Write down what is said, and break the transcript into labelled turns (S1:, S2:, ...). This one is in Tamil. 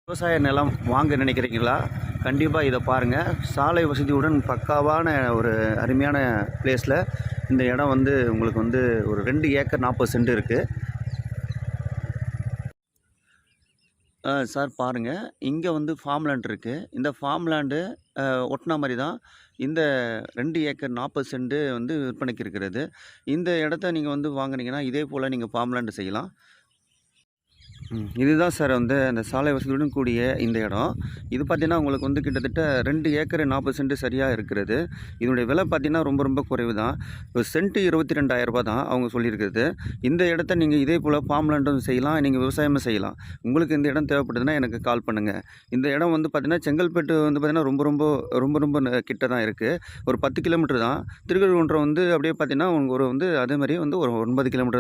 S1: விவசாய நிலம் வாங்க நினைக்கிறீங்களா? கண்டிப்பாக இதை பாருங்கள். சாலை வசதியுடன் பக்காவான ஒரு அருமையான பிளேஸில் இந்த இடம் வந்து உங்களுக்கு வந்து ஒரு 2 ஏக்கர் 40 சென்ட் இருக்குது. சார் பாருங்கள், இங்கே வந்து ஃபார்ம் லேண்ட் இருக்குது. இந்த ஃபார்ம் லேண்டு ஒட்டின மாதிரி தான் இந்த 2 ஏக்கர் 40 சென்ட் வந்து விற்பனைக்கு இருக்கிறது. இந்த இடத்த நீங்கள் வந்து வாங்குனீங்கன்னா இதே போல் நீங்கள் ஃபார்ம் லேண்டு செய்யலாம். இதுதான் சார் வந்து அந்த சாலை வசதியுடன் கூடிய இந்த இடம். இது பார்த்தீங்கன்னா உங்களுக்கு வந்து கிட்டத்தட்ட 2 ஏக்கர் 40 சென்ட் சரியாக இருக்கிறது. இதனுடைய விலை பார்த்தீங்கன்னா ரொம்ப குறைவு தான். ஒரு சென்ட் ரூ. 22,000 தான் அவங்க சொல்லியிருக்கிறது. இந்த இடத்த நீங்கள் இதே போல் ஃபார்ம் லேண்டும் செய்யலாம், நீங்கள் விவசாயமும் செய்யலாம். உங்களுக்கு இந்த இடம் தேவைப்படுதுன்னா எனக்கு கால் பண்ணுங்கள். இந்த இடம் வந்து பார்த்தீங்கன்னா செங்கல்பட்டு வந்து பார்த்தீங்கன்னா ரொம்ப கிட்ட தான் இருக்குது. ஒரு 10 கிலோமீட்டர் தான். திருக்கழுக்குன்றம் வந்து அப்படியே பார்த்தீங்கன்னா ஒரு வந்து அதே மாதிரி வந்து ஒரு 9 கிலோமீட்டர்.